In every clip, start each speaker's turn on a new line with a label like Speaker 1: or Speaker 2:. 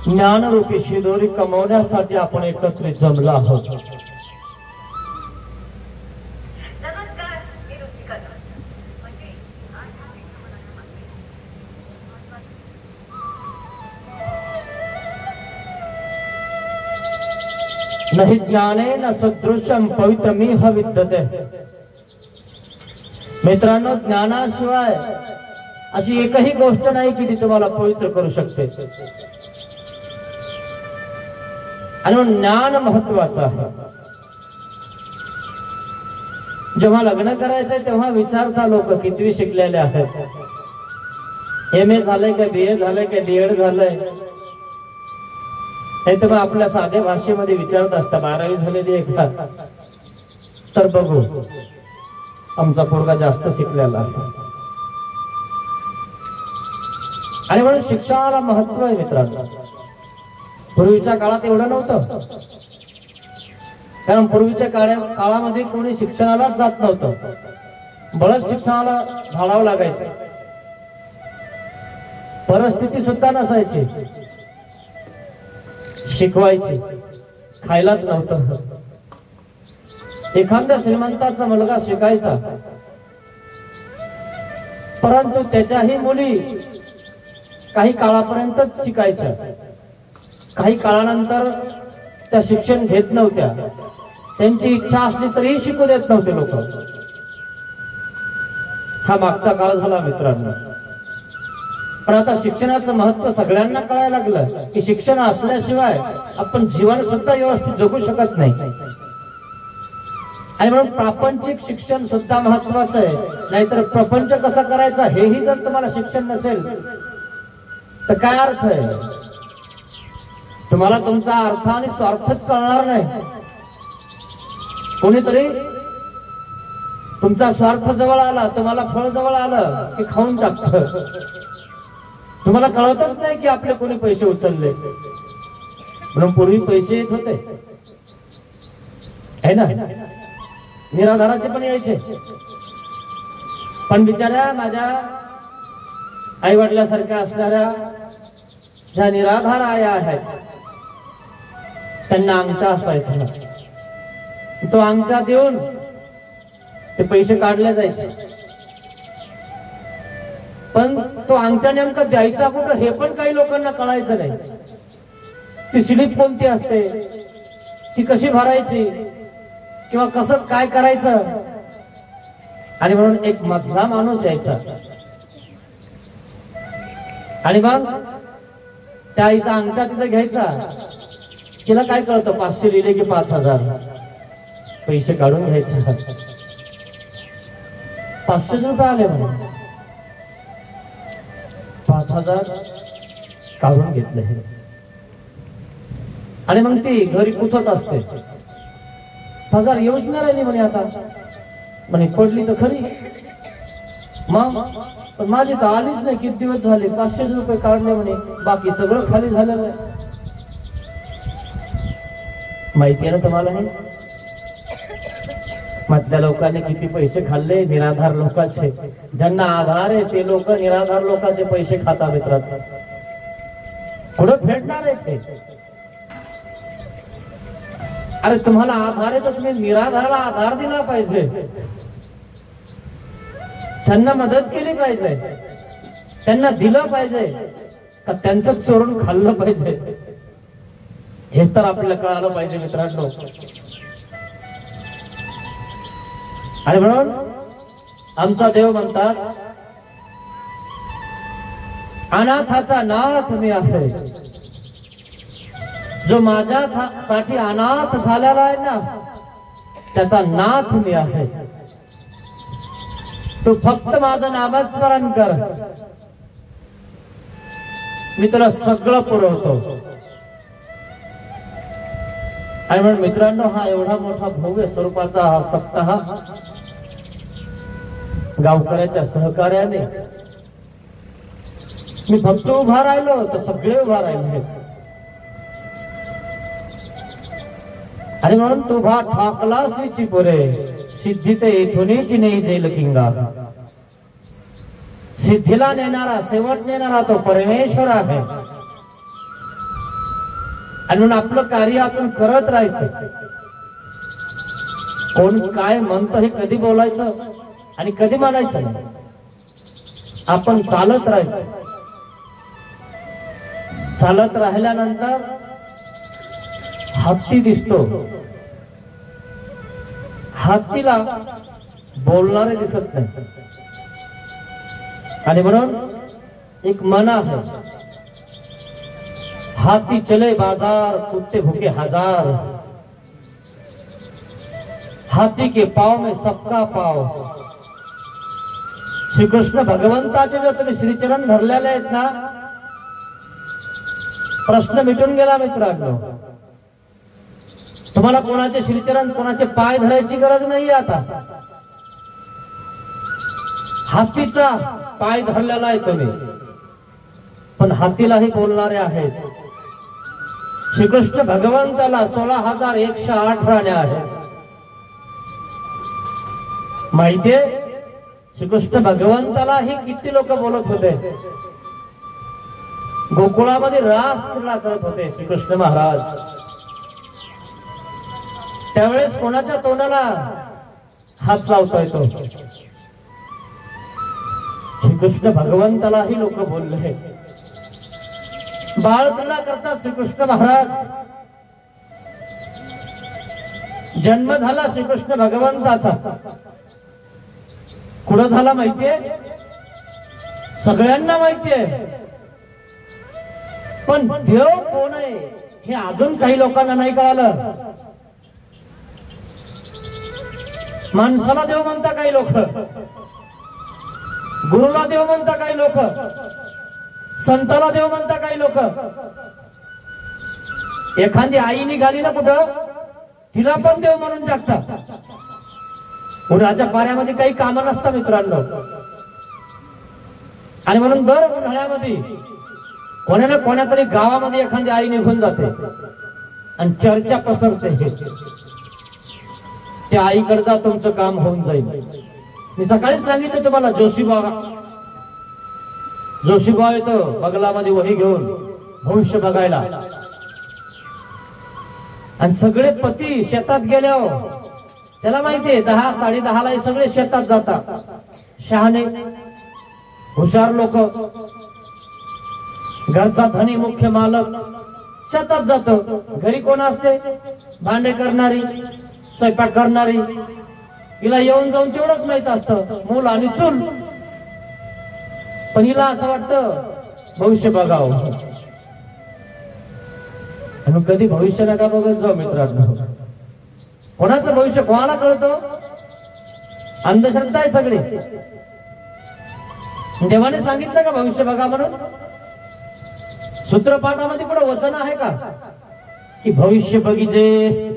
Speaker 1: ज्ञानरूपी शिदोरी कमवण्यासाठी आपण एकत्रित जमलो आहोत।
Speaker 2: नमस्कार, मी रुचिका। म्हणजे आज हा व्हिडिओ बनवण्यामागे
Speaker 1: नहि ज्ञानेन सदृशं पवित्रमिह विद्यते। मित्रांनो, ज्ञानाशिवाय अशी एकही गोष्ट नाही की ती तुम्हाला पवित्र करू शकते। आणि म्हणून ज्ञान महत्वाचं आहे। जेव्हा लग्न करायचंय तेव्हा विचारता लोक कितवी शिकलेले आहेत, MA झालंय का BA झालंय का DED झालंय, हे तर आपल्या साध्या भाषेमध्ये विचारत असतात 12वी झालेली आहे का, तर बघू आमचा पोरगा जास्त शिकलेला आहे। आणि म्हणून शिक्षणाला महत्व आहे मित्रांनो। पूर्वीच्या काळात एवढं नव्हतं, कारण पूर्वीच्या काळामध्ये कोणी शिक्षणालाच जात नव्हतं, बळच शिक्षणाला धाडावं लागायचं, परिस्थिती सुद्धा नसायची, शिकवायची, खायलाच नव्हतं। एखाद्या श्रीमंताचा मुलगा शिकायचा, परंतु त्याच्याही मुली काही काळापर्यंतच शिकायच्या, काही काळानंतर त्या शिक्षण घेत नव्हत्या, त्यांची इच्छा असली तरीही शिकू देत नव्हते लोक। हा मागचा काळ झाला मित्रांनो। पण आता शिक्षणाचं महत्व सगळ्यांना कळायला लागलं की शिक्षण असल्याशिवाय आपण जीवन सुद्धा व्यवस्थित जगू शकत नाही। आणि म्हणून प्रापंचिक शिक्षण सुद्धा महत्वाचं आहे, नाहीतर प्रपंच कसा करायचा हेही जर तुम्हाला शिक्षण नसेल तर काय अर्थ आहे? तुम्हाला तुमचा अर्थ आणि स्वार्थच कळणार नाही। कोणीतरी तुमचा स्वार्थ जवळ आला, तुम्हाला फळ जवळ आलं की खाऊन टाकतं, तुम्हाला कळतच नाही की आपले कोणी पैसे उचलले। म्हणून पूर्वी पैसे येत होते है ना, निराधाराचे पण यायचे, पण बिचाऱ्या माझ्या आई वडिलांसारख्या असणाऱ्या ज्या निराधार आया आहेत त्यांना अंगठा असायचा, तो अंगठा देऊन ते पैसे काढले जायचे। पण तो अंगठा नेमका द्यायचा कुठं हे पण काही लोकांना कळायचं नाही। ती स्लिप कोणती असते, ती कशी भरायची किंवा कसं काय करायचं। आणि म्हणून एक मधला माणूस यायचा आणि मग त्या आईचा अंगठा तिथे घ्यायचा, तिला काय कळतं 500 लिहिले की 5000 पैसे काढून घ्यायचे। 500 रुपये आले म्हणून 5000 काढून घेतले आणि मग ती घरी कुथत असते, पगार योजना राहिली म्हणे, आता म्हणे पडली तर खरी, मग पण माझी तर आलीच नाही, किती दिवस झाले 500 रुपये काढले म्हणे, बाकी सगळं खाली झालेलं आहे। माहिती आहे ना तुम्हाला हे मधल्या लोकांनी किती पैसे खाल्ले निराधार लोकांचे। ज्यांना आधार आहे ते लोक निराधार लोकांचे पैसे खाता मित्रांनो, कुठं फेडणार आहे ते? अरे तुम्हाला आधार आहे तर तुम्ही निराधाराला आधार दिला पाहिजे, त्यांना मदत केली पाहिजे, त्यांना दिलं पाहिजे का त्यांचं चोरून खाल्लं पाहिजे, हे तर आपल्याला कळालं पाहिजे मित्रांनो। आणि म्हणून आमचा देव म्हणतात अनाथाचा नाथ मी आहे। जो माझ्यासाठी अनाथ झालेला आहे ना त्याचा नाथ मी आहे। तू फक्त माझं नामस्मरण कर, मी तुला सगळं पुरवतो। आणि म्हणून मित्रांनो हा एवढा मोठा भव्य स्वरूपाचा हा सप्ताह गावकऱ्याच्या सहकार्याने मी फक्त उभा राहिलो तर सगळे उभा राहिले। आणि म्हणून तुभा ठाकलासीची पुरे सिद्धी ते इथूनची नाही जेल किंगा। सिद्धीला नेणारा शेवट नेणारा तो परमेश्वर आहे। आणि म्हणून आपलं कार्य आपण करत राहायचं. कोण काय म्हणतं हे कधी बोलायचं आणि कधी मानायचं नाही. आपण चालत राहायचं. चालत राहिल्यानंतर हत्ती दिसतो. हत्तीला बोलणारे दिसत नाही. आणि म्हणून एक म्हण आहे, हाथी चले बाजार कुत्ते भूखे हजार, हाथी के पाव में सबका पाव. श्रीकृष्ण भगवंताचे जर तुम्ही श्रीचरण धरलेले आहेत ना, प्रश्न मिटून गेला मित्रांनो. तुम्हाला कोणाचे श्रीचरण कोणाचे पाय धरायची गरज नाही. आता हातीचा पाय धरलेला आहे तुम्ही, पण हातीलाही बोलणारे आहेत. श्रीकृष्ण भगवंताला 16,108 राण्या आहेत. माहितीये श्रीकृष्ण भगवंतालाही किती लोक बोलत होते. गोकुळामध्ये रास क्रीडा करत होते श्रीकृष्ण महाराज. त्यावेळेस कोणाच्या तोंडाला हात लावतोय तो? श्रीकृष्ण भगवंतालाही लोक बोलले. बाळ क्रीडा करतात श्रीकृष्ण महाराज. जन्म झाला श्रीकृष्ण भगवंताचा. कुठं झाला माहितीये? सगळ्यांना माहितीये. पण देव कोण आहे हे अजून काही लोकांना नाही कळालं. माणसाला देव म्हणता काही लोक, गुरुला देव म्हणता काही लोक, संताला देव म्हणता काही लोक. एखादी आई निघाली ना कुठं, तिला पण देव म्हणून टाकतात. उन्हाच्या पाऱ्यामध्ये काही कामं नसतात मित्रांनो. आणि म्हणून दर उन्हाळ्यामध्ये कोणा ना कोणा तरी गावामध्ये एखादी आई निघून जाते आणि चर्चा पसरते. त्या आईकडचा तुमचं काम होऊन जाईल. मी सकाळीच सांगितलं तुम्हाला, जोशीबा येतो बगलामध्ये वही घेऊन भविष्य बघायला. आणि सगळे पती शेतात गेल्यावर त्याला माहितीये 10, 10:30ला हे सगळे शेतात जातात. शहाणे हुशार लोक, घरचा धनी मुख्य मालक शेतात जातो. घरी कोण असते? भांडे करणारी, स्वयंपाक करणारी. हिला येऊन जाऊन तेवढंच माहित असतं, मूल आणि चूल. पण हिला असं वाटतं भविष्य बघावं. आणि कधी भविष्य नका बघत जाऊ मित्रांनो. कोणाचं भविष्य कोणाला कळतं? अंधश्रद्धा आहे सगळी. देवाने सांगितलं का भविष्य बघा म्हणून? सूत्रपाठामध्ये पुढे वचन आहे का की भविष्य बघिजे?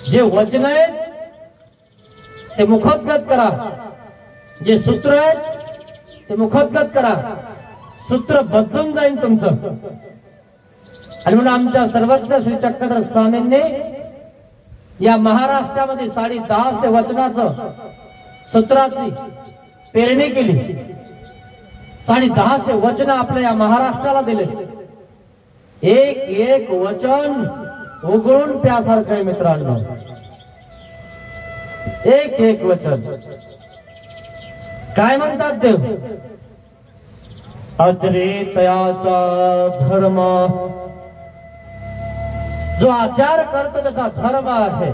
Speaker 1: जे वचन आहेत ते मुखोद्गत करा, जे सूत्र आहेत ते मुखोद्गत करा. सूत्र बदलून जाईल तुमचं. आणि म्हणून आमच्या सर्वज्ञ श्री चक्रधर स्वामींनी या महाराष्ट्रामध्ये 10.5 वचनाचं सूत्राची पेरणी केली. 10.5 वचन आपल्या या महाराष्ट्राला दिले. एक एक वचन उघडून प्यासारखं आहे मित्रांनो. एक एक वचन. काय म्हणतात देव? आचरे तयाचा धर्म. जो आचार करतो त्याचा धर्म आहे.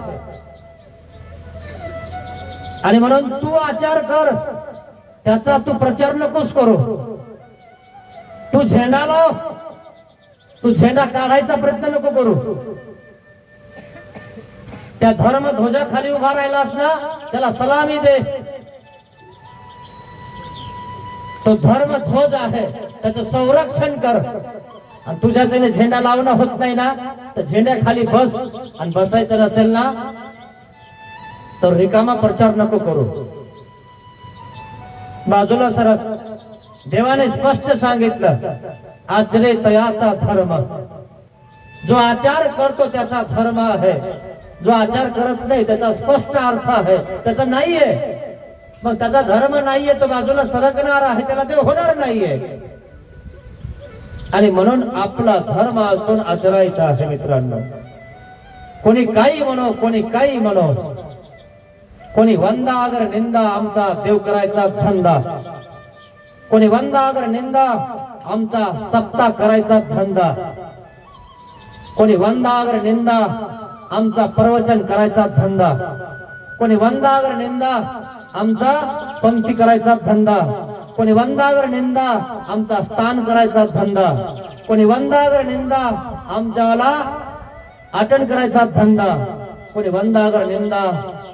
Speaker 1: आणि म्हणून तू आचार कर, त्याचा तू प्रचार नकोस करू. तू झेंडा लाव, तू झेंडा काढायचा प्रयत्न नको करू. त्या धर्म ध्वजाखाली उभा राहिलास ना, त्याला सलामी दे. तो धर्म ध्वज आहे, त्याचं संरक्षण कर. आणि तुझ्या ज्याने झेंडा लावणं होत नाही ना, तर झेंड्याखाली बस. आणि बसायचं नसेल ना तर रिकामा प्रचार नको करू. बाजूला सरक. देवाने स्पष्ट सांगितलं, आचरे तयाचा धर्म. जो आचार करतो त्याचा धर्म आहे. जो आचार करत नाही त्याचा स्पष्ट अर्थ आहे त्याचा नाहीये. मग त्याचा धर्म नाहीये, तो बाजूला सरकणार आहे, त्याला ते होणार नाहीये. आणि म्हणून आपला धर्म अजून आचरायचा आहे मित्रांनो. कोणी काही म्हणो, कोणी काही म्हणो, कोणी वंदा अगर निंदा आमचा देव करायचा धंदा, कोणी वंदा अगर निंदा आमचा सप्ताह करायचा धंदा, कोणी वंदा अगर निंदा आमचा प्रवचन करायचा धंदा, कोणी वंदा अगर निंदा आमचा पंक्ती करायचा धंदा, कोणी वंदा अगर निंदा आमचा स्थान करायचा धंदा, कोणी वंदा अगर निंदा आमच्याला आटण करायचा धंदा, कोणी वंदा अगर निंदा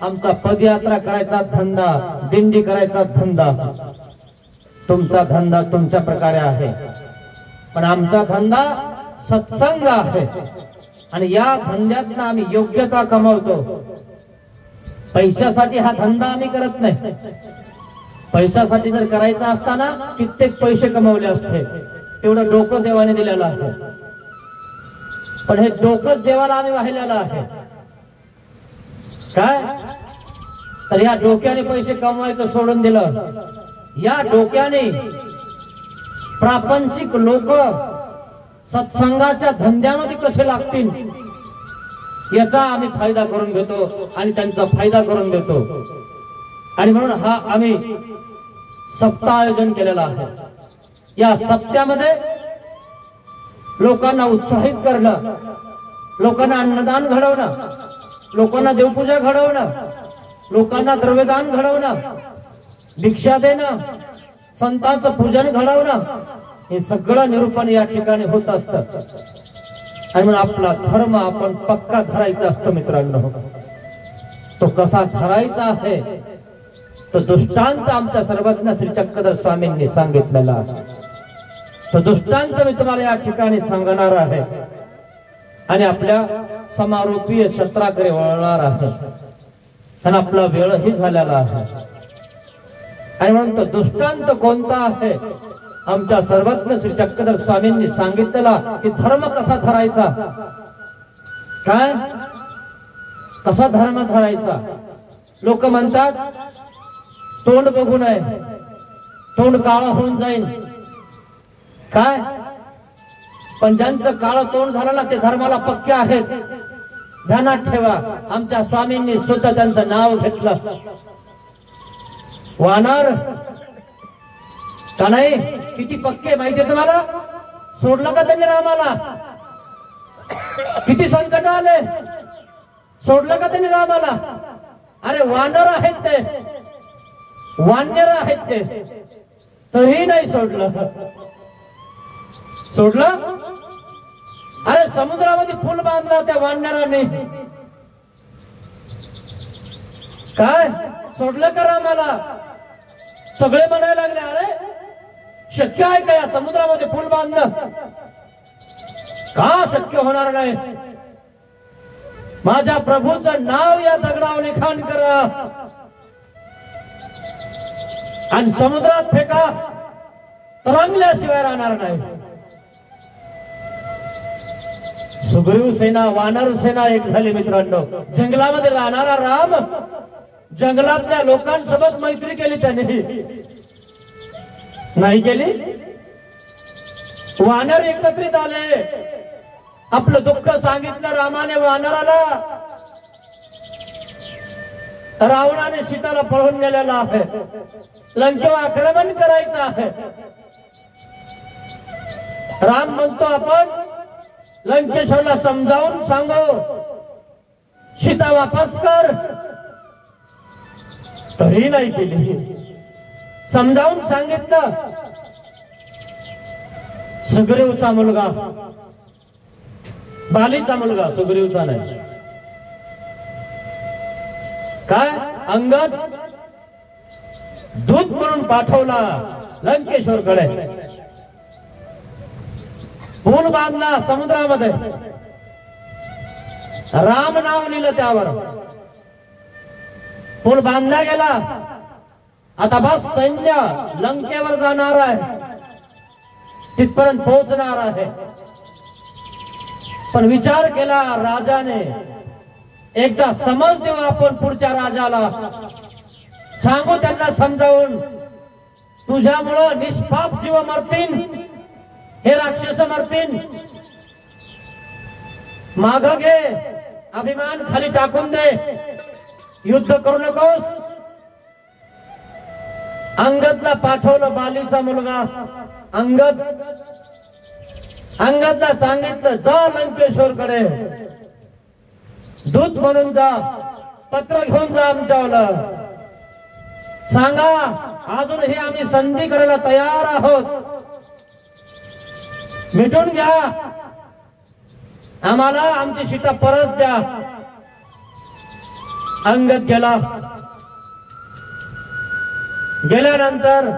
Speaker 1: आमचा पदयात्रा करायचा धंदा, दिंडी करायचा धंदा. तुमचा धंदा तुमच्या प्रकारे आहे, पण आमचा धंदा सत्संग आहे. आणि या धंद्यातनं आम्ही योग्यता कमावतो. पैशासाठी हा धंदा आम्ही करत नाही. पैशासाठी जर करायचा असताना कित्येक पैसे कमावले असते. तेवढं डोकं देवाने दिलेलं आहे, पण हे डोकंच देवाला आम्ही वाहिलेलं आहे. काय तर या डोक्याने पैसे कमवायचं सोडून दिलं. या डोक्याने प्रापंचिक लोक सत्संगाच्या धंद्यामध्ये कसे लागतील याचा आम्ही फायदा करून घेतो आणि त्यांचा फायदा करून देतो. आणि म्हणून हा आम्ही सप्ताह आयोजन केलेला आहे. या सप्त्यामध्ये लोकांना उत्साहित करणं, लोकांना अन्नदान घडवणं, लोकांना देवपूजा घडवणं, लोकांना द्रव्यदान घडवणं, भिक्षा देणं, संतांचं पूजन घडवणं, हे सगळं निरूपण या ठिकाणी होत असतं. आणि म्हणून आपला धर्म आपण पक्का धरायचा असतो मित्रांनो. तो कसा धरायचा आहे तो दृष्टांत आमच्या सर्वज्ञ श्री चक्रधर स्वामींनी सांगितलेला आहे. तो दृष्टांत मी तुम्हाला या ठिकाणी सांगणार आहे आणि आपल्या समारोपीय सत्राकडे वळणार आहे. आणि आपला वेळही झालेला आहे. आणि म्हणून तो दृष्टांत कोणता आहे? आमच्या सर्वज्ञ श्री चक्रधर स्वामींनी सांगितलेला की धर्म कसा धरायचा. काय कसा धर्म धरायचा? लोक म्हणतात तोंड बघू नये, तोंड काळं होऊन जाईल. काय पण ज्यांचं काळं तोंड झालं ना ते धर्माला पक्के आहेत. ध्यानात ठेवा, आमच्या स्वामींनी स्वतः त्यांचं नाव घेतलं. वानर का नाही किती पक्के माहितीये तुम्हाला? सोडलं का त्यांनी रामाला? किती संकट आले, सोडलं का त्यांनी रामाला? अरे वानर आहेत ते, वानर आहेत ते, तरी नाही सोडलं. सोडलं? अरे समुद्रामध्ये पूल बांधला त्या वानरांनी. काय सोडलं का रामाला? सगळे म्हणायला लागले अरे शक्य आहे का या समुद्रामध्ये पूल बांधणं? का शक्य होणार नाही? माझ्या प्रभूचं नाव या दगडावर लिखाण करा आणि समुद्रात फेका, तरंगल्याशिवाय राहणार नाही. सुग्रीव सेना वानर सेना एक झाली मित्रांनो. जंगलामध्ये राहणारा राम जंगलातल्या लोकांसोबत मैत्री केली त्याने, नाही केली? वानर एकत्रित आले, आपलं दुःख सांगितलं रामाने वानराला. रावणाने सीताला पळवून नेलेला आहे, लंकेवर आक्रमण करायचं आहे. राम म्हणतो आपण लंकेश्वरला समजावून सांगू, सीता वापस कर. तरी नाही केली. समजावून सांगितलं. सुग्रीवचा मुलगा, बालीचा मुलगा, सुग्रीवचा नाही. काय अंगद दूत म्हणून पाठवला लंकेश्वरकडे. पूल बांधला समुद्रामध्ये, राम नाव लिहिलं त्यावर. पूल बांधला गेला. आता बस सैन्य लंकेवर जाणार आहे, तिथपर्यंत पोहोचणार आहे. पण विचार केला राजाने, एकदा समज देऊ आपण पुढच्या राजाला, सांगू त्यांना समजावून, तुझ्यामुळं निष्पाप जीव मरतील हे राक्षस मरतील, माग घे, अभिमान खाली टाकून दे, युद्ध करू नकोस. अंगदला पाठवलं, बालीचा मुलगा अंगदला सांगितलं, जा लंकेश्वरकडे दूत म्हणून जा, पत्र घेऊन जा आमच्यावर, सांगा अजूनही आम्ही संधी करायला तयार आहोत, मिटून घ्या, आम्हाला आमची सीता परत द्या. अंगद गेला. गेल्यानंतर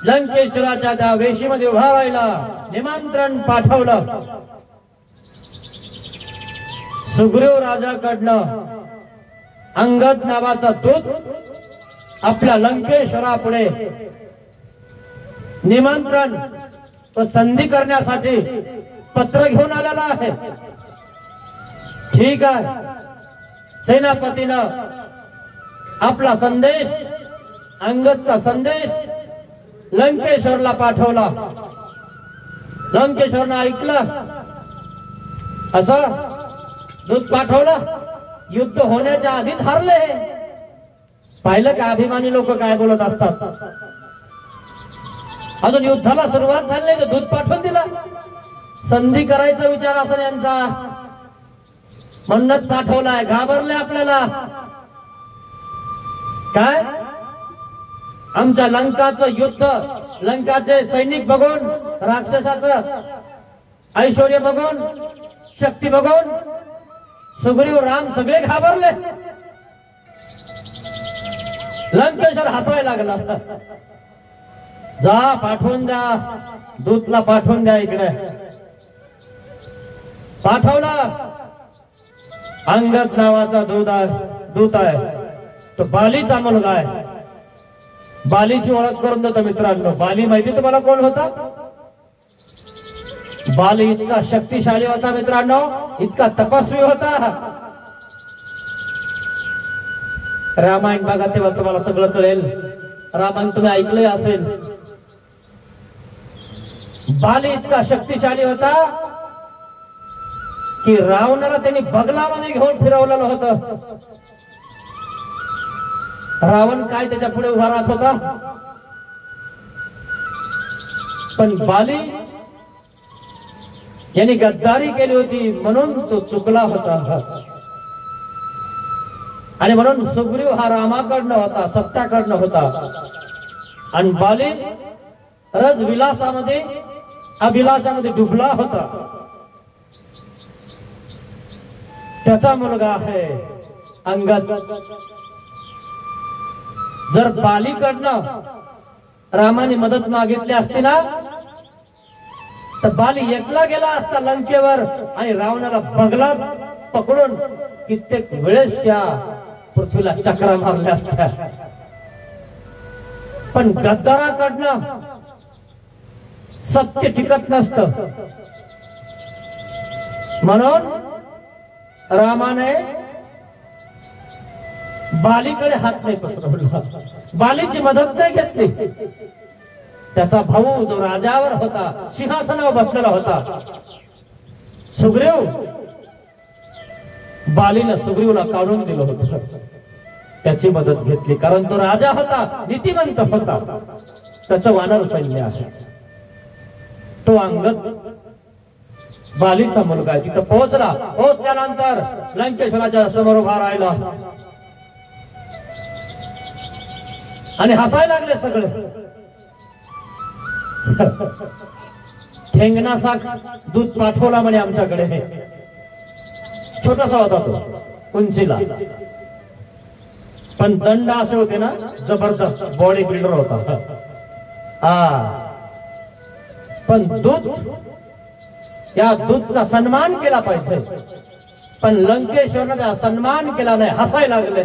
Speaker 1: लंकेश्वराच्या त्या वेशीमध्ये उभा राहिला, निमंत्रण पाठवलं. सुग्रीव राजाकडनं अंगद नावाचा दूत आपल्या लंकेश्वरापुढे निमंत्रण व संधी करण्यासाठी पत्र घेऊन आलेला आहे. ठीक आहे, सेनापतीनं आपला संदेश, अंगदचा संदेश लंकेश्वरला पाठवला. लंकेश्वरनं ऐकलं, असं दूत पाठवलं, युद्ध होण्याच्या आधीच हारले. पाहिलं का अभिमानी लोक काय बोलत असतात. अजून युद्धाला सुरुवात झाली नाही तर दूत पाठवून दिला. संधी करायचा विचार असेल यांचा, म्हणूनच पाठवलाय. घाबरले आपल्याला. काय आमच्या लंकाचं युद्ध, लंकाचे सैनिक बघून, राक्षसाचं ऐश्वर्य बघून, शक्ती बघून सुग्रीव राम सगळे घाबरले. लंकेश्वर हसायला लागला. जा, पाठवून द्या, दूतला पाठवून द्या इकडे. पाठवला. अंगद नावाचा दूत आहे, तो बालीचा मुलगा आहे. बालीची ओळख करून देतो मित्रांनो. बाली माहिती तुम्हाला कोण होता? बाली इतका शक्तिशाली होता मित्रांनो, इतका तपस्वी होता. रामायण बघा तेव्हा तुम्हाला सगळं कळेल. रामायण तुम्ही ऐकलंय असेल. बाली इतका शक्तिशाली होता की रावणाला त्यांनी बगलामध्ये घेऊन फिरवलेलं होतं. रावण काय त्याच्या पुढे उभा राहत होता, पण बाली यांनी गद्दारी केली होती म्हणून तो चुकला होता. आणि म्हणून सुग्रीव हा रामाकडनं होता, सत्याकडनं होता. आणि बाली रजविलासामध्ये, अभिलाषामध्ये डुबला होता. त्याचा मुलगा आहे अंगद. जर बालीकडनं रामाने मदत मागितली असती ना, तर बाली एकला गेला असता लंकेवर आणि रावणाला बगला पकडून कित्येक वेळेस त्या पृथ्वीला चक्रा मारल्या असत्या. पण गद्दाराकडनं सत्य टिकत नसतं. म्हणून रामाने बालीकडे हात नाही पसरवला, बालीची मदत नाही घेतली. त्याचा भाऊ जो राजावर होता, सिंहासनावर बसलेला होता, सुग्रीव, बालीनं सुग्रीवला काढून दिलं होतं. त्याची मदत घेतली, कारण तो राजा होता, नीतिमंत होता. त्याचं वानर सैन्य आहे. तो अंगद बालीचा मुलगा आहे. तिथं पोहोचला. पोहोचल्यानंतर लंकेश्वराच्या समोर उभा राहिला आणि हसायला लागले सगळे. ठेंगणासा दूध पाठवला म्हणे आमच्याकडे. छोटासा होता तो, उंचीला, पण दंड असे होते ना, जबरदस्त बॉडी बिल्डर होता. पण दूध, या दूधचा सन्मान केला पाहिजे. पण लंकेश्वरने त्याचा सन्मान केला नाही, हसायला लागले.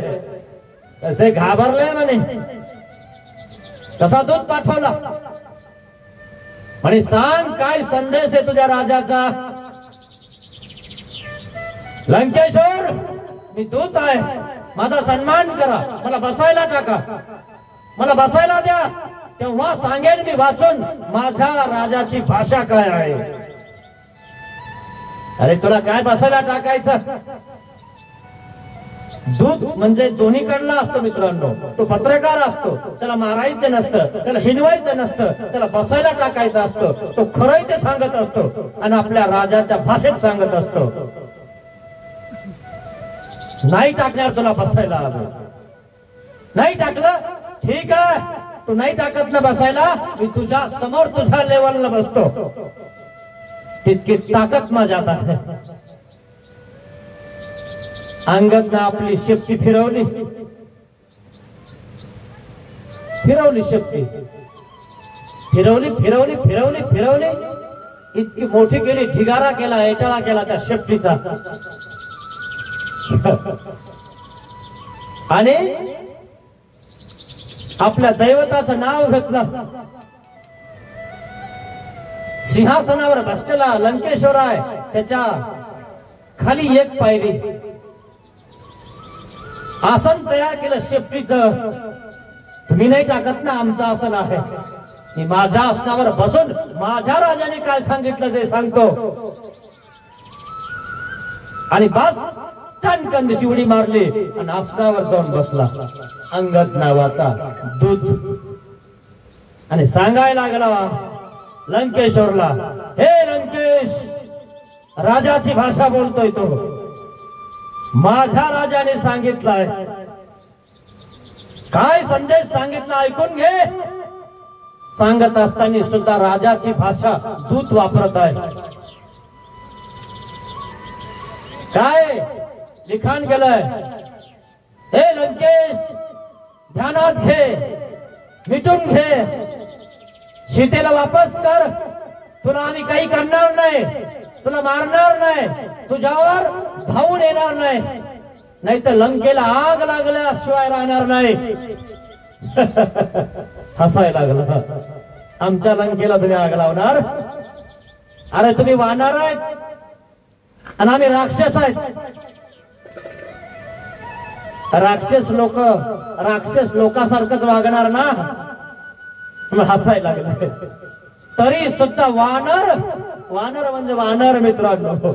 Speaker 1: असे घाबरले म्हणे. कसा दूध पाठवला म्हणे, सांग काय संदेश आहे तुझ्या राजाचा. लंकेश्वर, मी दूत आहे, माझा सन्मान करा, मला बसायला टाका, मला बसायला द्या. तेव्हा सांगेन मी वाचून माझ्या राजाची भाषा काय आहे. अरे तुला काय बसायला टाकायचं. दूध म्हणजे दोन्हीकडला असतो मित्रांनो. तो पत्रकार असतो, त्याला मारायचं नसतं, त्याला हिनवायचं नसतं, त्याला बसायला टाकायचं असतं. तो खरंय ते सांगत असतो आणि आपल्या राजाच्या भाषेत सांगत असतो. नाही टाकणार तुला बसायला. नाही टाकलं ठीक आहे, तू नाही टाकत ना बसायला, मी तुझ्या समोर तुझ्या लेवलला बसतो. तितकी ताकद माझ्यात आहे. अंगदनं आपली शक्ती फिरवली शक्ती फिरवली फिरवली फिरवली फिरवली इतकी मोठी केली, ढिगारा केला, एटाळा केला त्या शक्तीचा. आणि आपल्या दैवताचं नाव घेतलं. सिंहासनावर बसलेला लंकेश्वर आहे, त्याच्या खाली एक पायरी आसन तयार केलं शेपटीचं. तुम्ही नाही टाकत ना, आमचं आसन आहे. मी माझ्या आसनावर बसून माझ्या राजाने काय सांगितलं ते सांगतो. आणि बस टणकन दिशी उडी मारली आणि आसनावर जाऊन बसला अंगद नावाचा दूत. आणि सांगायला लागला लंकेश्वरला, हे लंकेश, राजाची भाषा बोलतोय तो. माझ्या राजाने सांगितलंय, काय संदेश सांगितला ऐकून घे. सांगत असताना सुद्धा राजाची भाषा दूत वापरत आहे. काय लिखाण केलंय, हे लंकेश ध्यानात घे, मिटून घे, सीतेला वापस कर. तुला आम्ही काही करणार नाही, तुला मारणार नाही, तुझ्यावर धावून येणार नाही, नाही तर लंकेला आग लागल्याशिवाय राहणार नाही. हसायला लागला. आमच्या लंकेला तुम्ही आग लावणार? अरे तुम्ही वानर आहेत आणि आम्ही राक्षस आहेत. राक्षस लोकासारखंच वागणार ना. हसायला लागले. तरी सुद्धा वानर म्हणजे वानर मित्रांनो.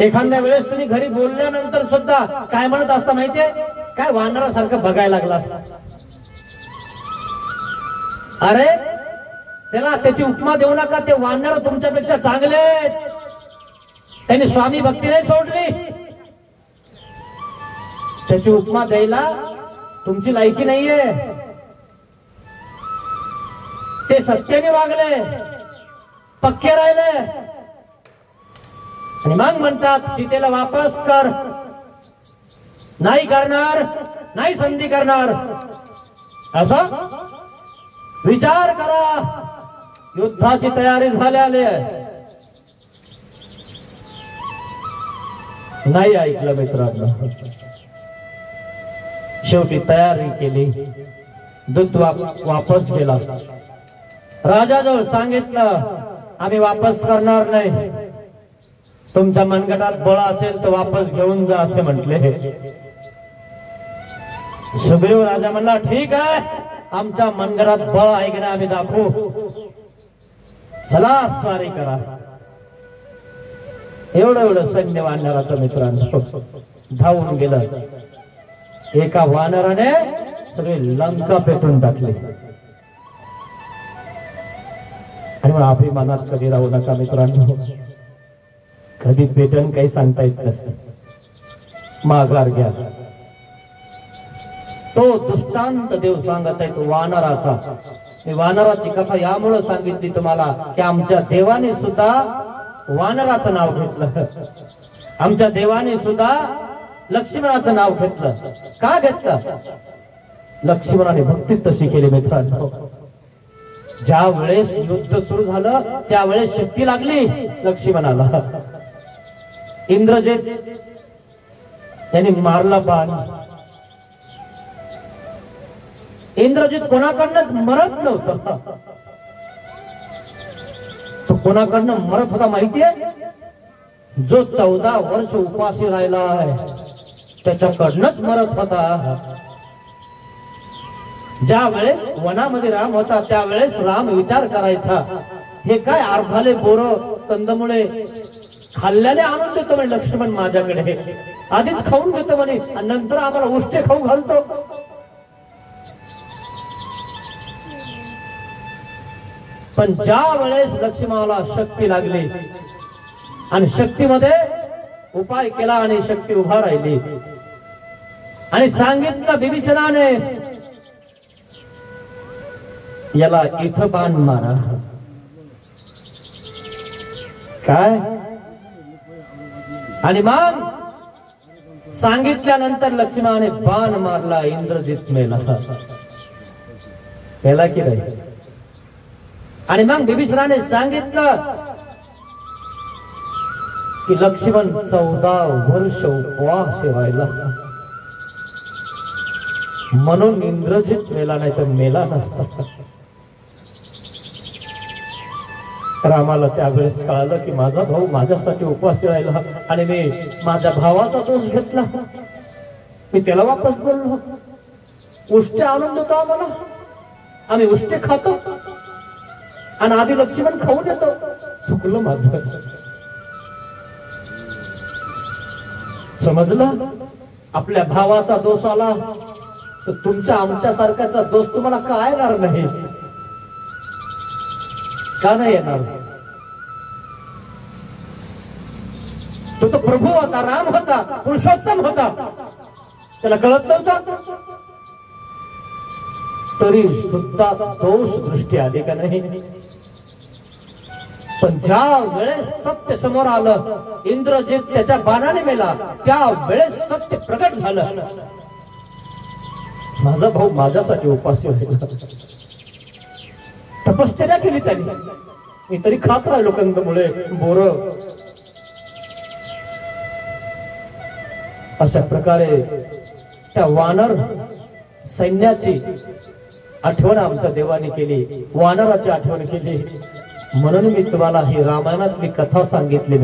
Speaker 1: एखाद्या वेळेस तुम्ही घरी बोलल्यानंतर सुद्धा काय म्हणत असता माहितीये, काय वानरासारखं बघायला लागलास. अरे त्याला त्याची उपमा देऊ नका. ते वानर तुमच्यापेक्षा चांगले आहेत. त्यांनी स्वामी भक्ती नाही सोडली. त्याची उपमा द्यायला तुमची लायकी नाहीये. ते सत्याने वागले, पक्के राहिले आणि मग म्हणतात सीतेला वापस कर. नाही करणार, नाही संधी करणार. असं विचार करा. युद्धाची तयारी झाली आहे. नाही ऐकलं मित्रांनो. शेवटी तयारी केली. दूत वापस गेला. राजाजवळ सांगितलं, आम्ही वापस करणार नाही. तुमच्या मनगटात बळ असेल तर वापस घेऊन जा असे म्हटले. सुग्रीव राजा म्हणला, ठीक आहे, आमच्या मनगटात बळ आहे की नाही आम्ही दाखवू. चला स्वारी करा. एवढं सैन्य वानराचं मित्रांनो धावून गेलं. एका वानराने सगळी लंका पेटून टाकली. आणि मग अभिमानात कधी राहू नका मित्रांनो. कधी पेटन काही सांगता येत नसतं. माघार घ्या. तो दृष्टांत देव सांगत आहे तो वानराचा. मी वानराची कथा यामुळे सांगितली तुम्हाला की आमच्या देवाने सुद्धा वानराचं नाव घेतलं. आमच्या देवाने सुद्धा लक्ष्मणाचं नाव घेतलं. का घेतलं? लक्ष्मणाने भक्ती तशी केली मित्रांनो. ज्या वेळेस युद्ध सुरू झालं त्यावेळेस शक्ती लागली लक्ष्मणाला. इंद्रजित त्यांनी मारला बाण. इंद्रजित कोणाकडनंच मरत नव्हतं. तो कोणाकडनं मरत होता माहितीये? जो 14 वर्ष उपाशी राहिला आहे त्याच्याकडनंच मरत होता. ज्या वेळेस वनामध्ये राम होता त्यावेळेस राम विचार करायचा, हे काय अर्धाले बोरं कंदमुळे खाल्ल्याने आनंद देतो म्हणे लक्ष्मण माझ्याकडे, आधीच खाऊन घेतो म्हणे आणि नंतर आम्हाला उष्टे खाऊ घालतो. पण ज्या वेळेस लक्ष्मणाला शक्ती लागली आणि शक्तीमध्ये उपाय केला आणि शक्ती उभा राहिली आणि सांगितलं विभीषणाने, याला इथं बाण मारा. काय आणि मग सांगितल्यानंतर लक्ष्मणाने बाण मारला, इंद्रजित मेला. केला की नाही? आणि मग विभीषणाने सांगितलं की लक्ष्मण 14 वर्ष उपवास व्हायला, म्हणून इंद्रजित मेला, नाही तर मेला नसता. रामाला त्यावेळेस कळालं की माझा भाऊ माझ्यासाठी उपवास राहिला आणि मी माझ्या भावाचा दोष घेतला. मी त्याला वापस बोललो, उष्टे आणून देतो आम्हाला, आम्ही उष्टे खातो आणि आधी लक्ष्मण खाऊन येतो. चुकलं माझं. समजलं? आपल्या भावाचा दोष आला तर तुमच्या आमच्या सारख्याचा दोष तुम्हाला काय येणार नाही? का नाही येणार? तो तो प्रभू होता, राम होता, पुरुषोत्तम होता, त्याला कळत नव्हतं तरी सुद्धा दोष दृष्टी आली का नाही? पण ज्या वेळेस सत्य समोर आलं, इंद्रजित त्याच्या बाणाने मेला, त्या वेळेस सत्य प्रगट झालं. माझा भाऊ माझ्यासाठी उपासी राहिला, तपश्चर्या केली त्यांनी, मी तरी खात राहिलो कंदमुळे बोर. अशा प्रकारे त्या वानर सैन्याची आठवण आमच्या देवाने केली, वानराची आठवण केली. म्हणून मी तुम्हाला ही रामायणातली कथा सांगितली.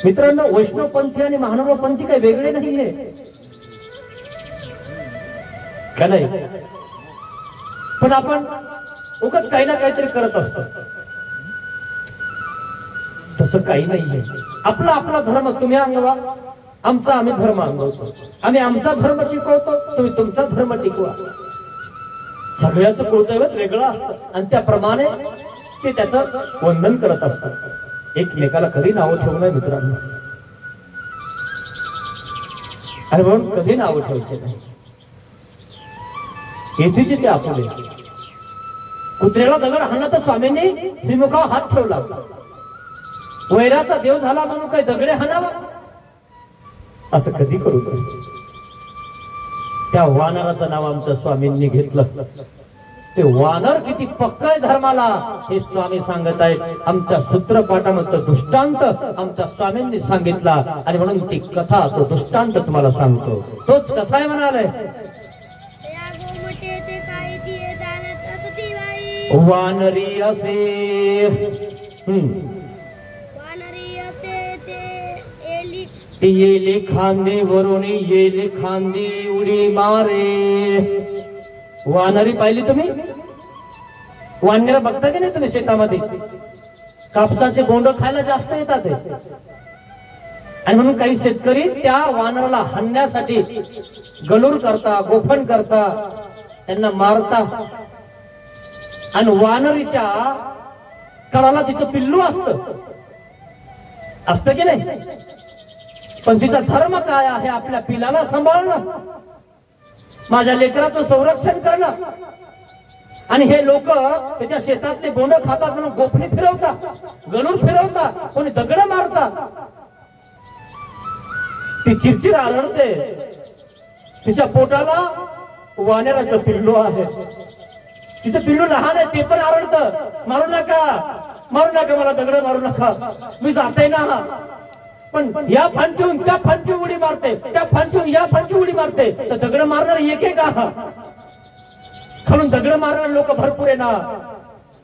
Speaker 1: मित्रांनो, वैष्णवपंथी आणि महानुभावपंथी काही वेगळे नाहीये का नाही? पण आपण उगाच काही ना काहीतरी करत असतो. तसं काही नाहीये. आपला आपला धर्म तुम्ही अंगवा, आमचा आम्ही धर्म अंगवतो. आम्ही आमचा धर्म टिकवतो, तुम्ही तुमचा धर्म टिकवा. सगळ्याचं कुळदैवत वेगळं असतं आणि त्याप्रमाणे ते त्याचं वंदन करत असतात. एकमेकाला कधी नावं ठेवू नये मित्रांनो. आणि म्हणून कधी नावं ठेवायचे नाही. येथीचे ते आपले. कुत्र्याला दगड हाणला तर स्वामींनी श्रीमुखावर हात ठेवला. वैराचा देव झाला म्हणून काही दगडे हाणावा असं कधी करू नये. त्या वानराचं नाव आमच्या स्वामींनी घेतलं. ते वानर किती पक्का धर्माला हे स्वामी सांगत आहेत. आमच्या सूत्रपाठामध्ये दृष्टांत आमच्या स्वामींनी सांगितला आणि म्हणून ती कथा, तो दृष्टांत तुम्हाला सांगतो. तोच कसा आहे म्हणाले, वानरी असे येले खांदे वरून येले खांदी उडी मारे. वानरी पाहिली तुम्ही? वानर बघता की नाही तुम्ही? शेतामध्ये कापसाचे बोंड खायला जास्त येतात आणि म्हणून काही शेतकरी त्या वानराला हाणण्यासाठी गलूर करता, गोफण करता, त्यांना मारता. आणि वानरीच्या कळाला तिचं पिल्लू असतं की नाही? पण तिचा धर्म काय आहे? आपल्या पिलाला सांभाळणं, माझ्या लेकराचं संरक्षण करणं. आणि हे लोक त्याच्या शेतातले बोंड खातात म्हणून गोफणी फिरवता, गलूर फिरवता, कोणी दगड मारता. ती चिरचिर आरडते. तिच्या पोटाला वानराचं पिल्लू आहे. तिचं पिल्लू लहान आहे, ते पण आरडतं, मारू नका, मारू नका, मला दगड मारू नका, मी जाते ना. पण या फांदीहून त्या फांदी उडी मारते, त्या फांदीहून या फांदी उडी मारते. तर दगड मारणार एक का? खालून दगड मारणार लोक भरपूर आहे ना.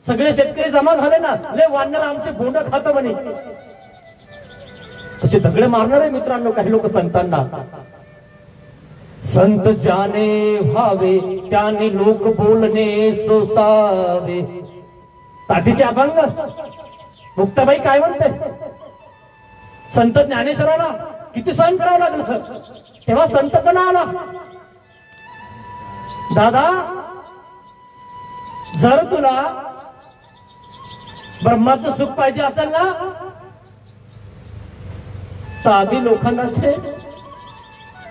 Speaker 1: सगळे शेतकरी जमा झाले ना, लय वानर आमचे बोंड खातं म्हणे. असे दगड मारणार आहे मित्रांनो काही लोक सांगताना. संत जाने व्हावे त्याने लोक बोलणे सोसावे. ताटीचे अभंग मुक्ताबाई काय म्हणते? संत ज्ञानेश्वराला किती सहन करावं लागलं तेव्हा संतपणा आला. दादा जर तुला ब्रह्माचं सुख पाहिजे असेल ना तर आधी लोकांना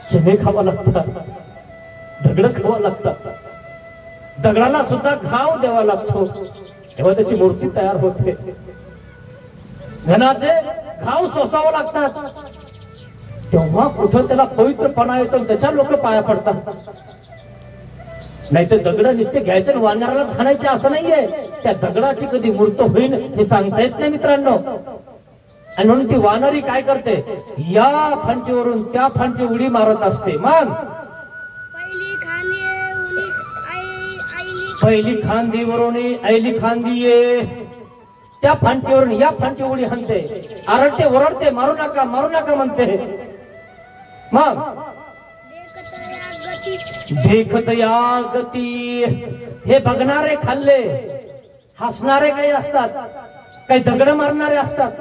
Speaker 1: चिमे खावा लागतात, दगड खावा लागतात, दगडाला सुद्धा घाव द्यावा लागतो तेव्हा त्याची मूर्ती तयार होते. घनाचे घाव सोसावं लागतात तेव्हा कुठं त्याला पवित्रपणा येतो, त्याच्या लोक पाया पडतात. नाही तर दगड नुसते घ्यायचे वानराला खाण्याचे असं नाहीये. त्या दगडाची कधी मूर्त होईल हे सांगता येत नाही मित्रांनो. आणि म्हणून ती वानरी काय करते, या फांटीवरून त्या फांटी उडी मारत असते. मग पहिली खांदीवरून आईली खांदी ये, त्या फांटीवरून या फांटी उडी हाणते, आरडते ओरडते, मारू नका मारू नका म्हणते. मग देखत या गती, हे बघणारे खाल्ले हसणारे काही असतात, काही दगड मारणारे असतात,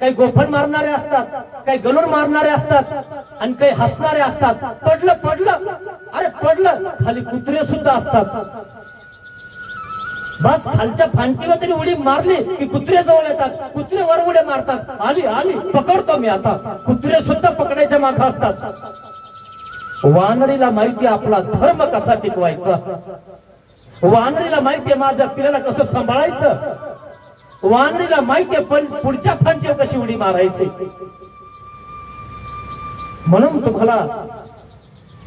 Speaker 1: काही गोफण मारणारे असतात, काही गलूर मारणारे असतात आणि काही हसणारे असतात. पडलं पडलं अरे पडलं, खाली कुत्रे सुद्धा असतात. बस खालच्या फांटीवर तरी उडी मारली की कुत्रे जवळ येतात, कुत्रे वर उड्या मारतात. आली आली पकडतो मी आता, कुत्रे सुद्धा पकडायच्या मागे असतात. वानरीला माहिती आपला धर्म कसा टिकवायचा, वानरीला माहितीये माझ्या पिल्याला कसं सांभाळायचं, वानरीला माहितीये पण पुढच्या फांटीवर कशी उडी मारायची. म्हणून तुम्हाला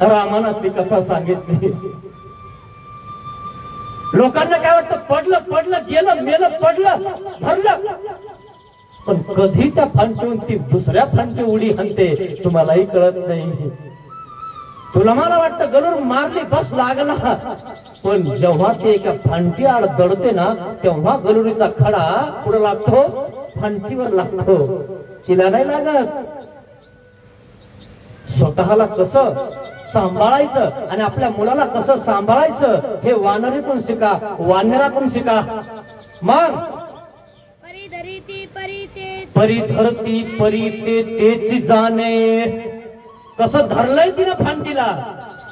Speaker 1: रामायणातली कथा सांगितली. लोकांना काय वाटतं, पडलं पडलं गेलं मेलं पडलं धरलं, पण कधी त्या फांटीवरून ती दुसऱ्या फांटी उडी हाणते तुम्हालाही कळत नाही. तुला मला वाटतं गलूर मारली बस लागला, पण जेव्हा ते एका फांटी आड दडते ना तेव्हा गलुरीचा खडा पुढे लागतो, फांटीवर लागतो, तिला नाही लागत. स्वतःला कसं सांभाळायचं आणि आपल्या मुलाला कसं सांभाळायचं हे वानरीतून शिका, वानरातून शिका. मग परिधरती परी ते तेची जाणे, कसं धरलंय तिनं फांटीला,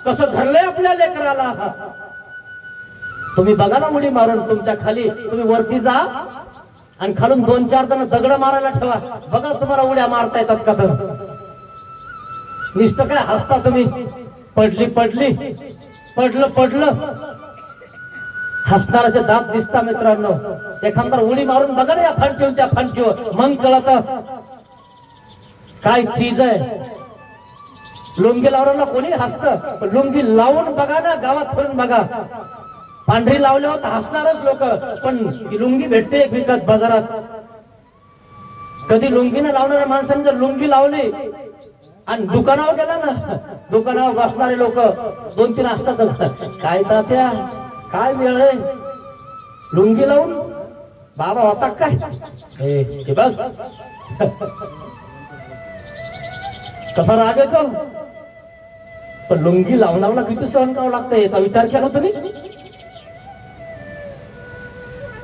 Speaker 1: कसं धरलंय आपल्या लेकराला. तुम्ही बघा ना उडी मारून तुमच्या खाली, तुम्ही वरती जा आणि खालून 2-4 जण दगड मारायला ठेवा, बघा तुम्हाला उड्या मारता येतात का. तर नुसतं काय हसता तुम्ही, पडली पडली पडलं पडलं, हसणाराचे दात दिसता मित्रांनो. एखादा उडी मारून बघा ना या फांटीवर त्या फांटीवर, मग कळत काय चीज आहे. लुंगी लावण्याला कोणी हसतं, लुंगी लावून बघा ना, गावात फिरून बघा, पांढरी लावल्यावर हसणारच लोक, पण लुंगी भेटते एक विकत बाजारात. कधी लुंगी न लावणाऱ्या माणसाने जर लुंगी लावली आणि दुकानावर गेला ना, दुकानावर बसणारे लोक 2-3 असतातच. काय तात्या काय वेळ आहे, लुंगी लावून बाबा होता काय, हे बस कसा राग येतो. पण लुंगी लावणारा किती सहन करावं लागतं याचा विचार केला तुम्ही.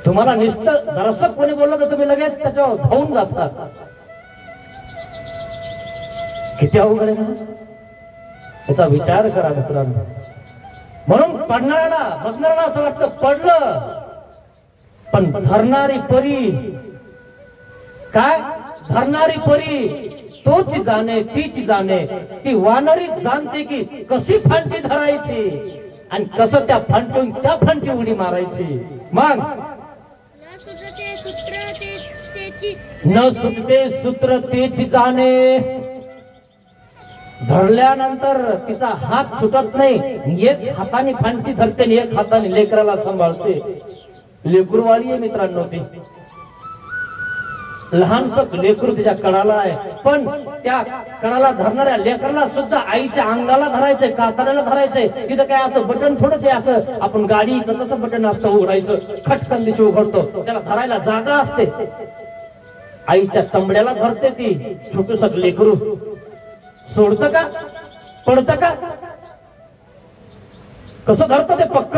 Speaker 1: तुम्हाला नुसतं जरासं कोणी बोललं तर तुम्ही लगेच त्याच्यावर धावून जातात. किती अवघड आहे ना, याचा विचार करा मित्रांनो. म्हणून पडणाऱ्याला बसणाऱ्याला असं वाटतं पडलं, पण धरणारी परी काय, धरणारी परी तोच जाणे तीच जाणे. ती वानरी जाणते की कशी फांटी धरायची आणि कसं त्या फांटीहून त्या फांटी उडी मारायची. मग न सुटते सूत्र तेची जाणे, धरल्यानंतर तिचा हात सुटत नाही, एक हाताने फांटी धरते आणि एक हाताने लेकराला सांभाळते. लेकरूवाली आहे मित्रांनो ती, लहानस लेकरू तिच्या कडाला आहे, पण त्या कडाला धरणाऱ्या लेकराला सुद्धा आईच्या अंगाला धरायचंय, कातऱ्याला धरायचंय. तिथं काय असं बटन थोडंच आहे, असं आपण गाडीचं कसं बटन असतं उघडायचं, खटकन दिवशी उघडतो, त्याला धरायला जागा असते. आईच्या चमड्याला धरते ती छोटूस लेकरू. सोडतं का, पडतं का, कसं धरतं ते पक्क.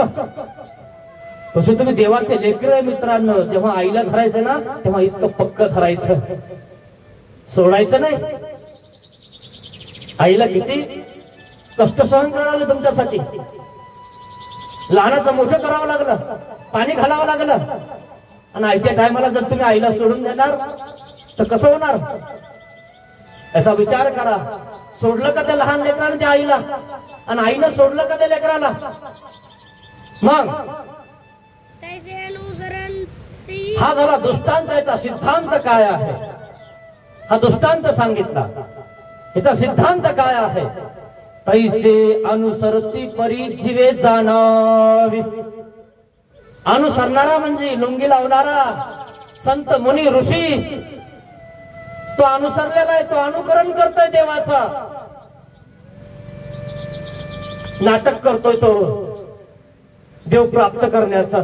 Speaker 1: तसे तुम्ही देवाचे लेकर मित्रांनो, जेव्हा आईला धरायचं ना तेव्हा इतकं पक्क धरायचं, सोडायचं नाही. आईला किती कष्ट सहन करावं लागलं तुमच्यासाठी. लहानाचं मोठं करावं लागलं, पाणी घालावं लागलं. आणि आयत्या टायमाला जर तुम्ही आईला सोडून देणार तर कसं होणार याचा विचार करा. सोडलं का त्या लहान लेकराला त्या आईला, आणि आईनं सोडलं का त्या लेकराला. मग हा झाला दृष्टांत. याचा सिद्धांत काय आहे हा दृष्टांत सांगितला. याचा सिद्धांत काय आहे. तैसे अनुसरती परी जीवे जाणावी. अनुसरणारा म्हणजे लुंगी लावणारा संत मुनी ऋषी, तो अनुसरलेला आहे, तो अनुकरण करतोय देवाचा, नाटक करतोय तो देव प्राप्त करण्याचा.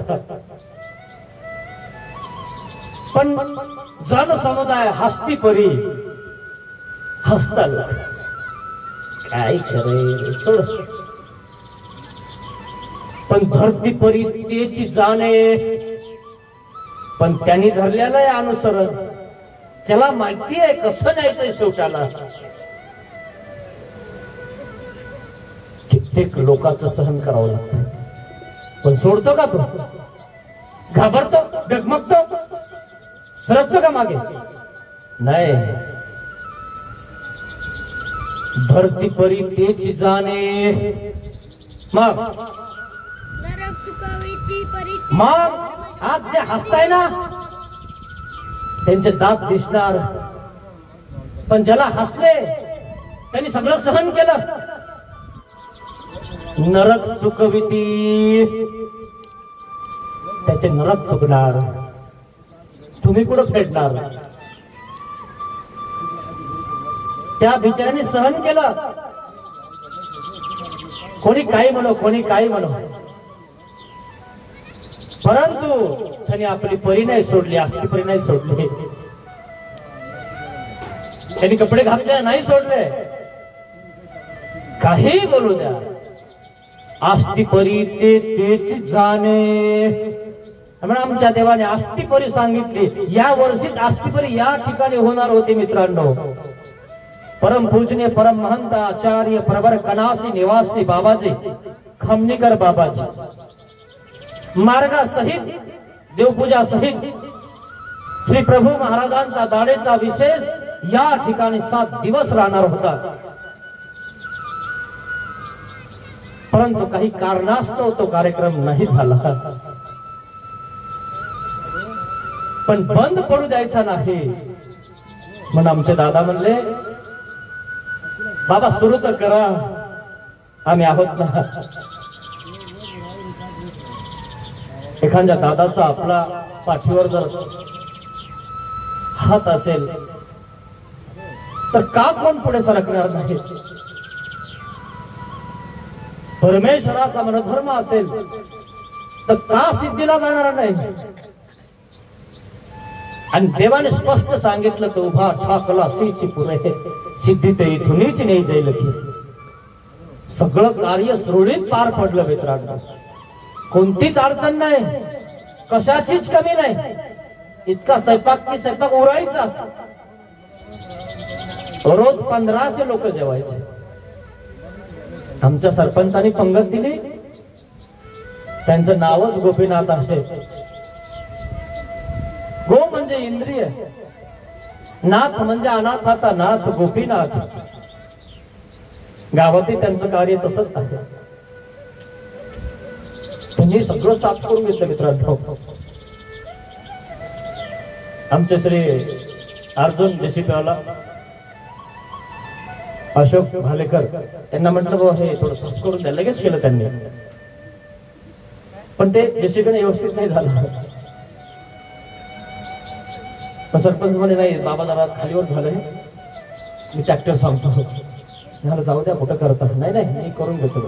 Speaker 1: पण जन समुदाय हस्ती परी हसतात. काय करे सोड. पण धरती परी तेची जाणे. पण त्यांनी धरलेलं आहे अनुसरण, त्याला माहिती आहे कसं न्यायचंय शेवटाला. कित्येक लोकांचं सहन करावं लागतं. पण सोडतो का तो, घाबरतो, डगमगतो, सरकतो का मागे. नाही. धरती परी तेची जाणे. मग आज जे हसताय ना त्यांचे दात दिसणार, पण ज्याला हसले त्यांनी सगळं सहन केलं. नरक चुकविती, त्याचे नरक चुकणार, तुम्ही कुठं फेडणार. त्या बिचाऱ्याने सहन केलं. कोणी काही म्हणो, कोणी काही म्हणो, परंतु त्यांनी आपली परी नाही सोडली, असली परी नाही सोडली. त्यांनी कपडे घातले नाही सोडले. काही बोलू द्या, आस्ती परी तेच जाणे. म्हणून आमच्या देवाने आस्ती परी सांगितली. या वर्षीच आस्ती परी या ठिकाणी होणार होती मित्रांनो. परम पूजनीय परम महंत आचार्य प्रवर कनासी निवासी बाबाजी खमनीकर बाबाजी मार्गा सहित देवपूजा सहित श्री प्रभू महाराजांचा दाढेचा विशेष या ठिकाणी 7 दिवस राहणार होता. परंतु काही कारणास्तव तो कार्यक्रम नाही झाला. पण बंद पडू द्यायचा नाही म्हणून आमचे दादा म्हणले, बाबा सुरू तर करा, आम्ही आहोत ना. एखाद्या दादाचा आपला पाठीवर जर हात असेल तर का कोण पुढे सरकणार नाही. परमेश्वराचा मनधर्म असेल तर का सिद्धीला जाणार नाही. आणि देवाने स्पष्ट सांगितलं तर उभा ठाकला सीची पुरे सिद्धी ते इथूनच नाही जाईल की. सगळं कार्य सुरळीत पार पडलं मित्रांनो. कोणतीच अडचण नाही, कशाचीच कमी नाही. इतका स्वयंपाक की स्वयंपाक उरायचा. रोज 1500 लोक जेवायचे. आमच्या सरपंचांनी पंगत दिली, त्यांचं नावच गोपीनाथ आहे. गो म्हणजे इंद्रिय, नाथ म्हणजे अनाथाचा नाथ गोपीनाथ. गावातही त्यांचं कार्य तसंच आहे. त्यांनी सगळं साफ करून घेतलं मित्रांनो. आमचे श्री अर्जुन जेसीपीवाला अशोक भालेकर त्यांना म्हटलं बाबा हे थोडं साफ करून द्या. लगेच केलं त्यांनी, पण ते जेसीपीने व्यवस्थित नाही झालं. सरपंच म्हणे नाही बाबा जरा खालीवर झालंय, मी ट्रॅक्टर सांगतो. झालं जाऊ द्या, कुठं करता. नाही नाही मी करून घेतो.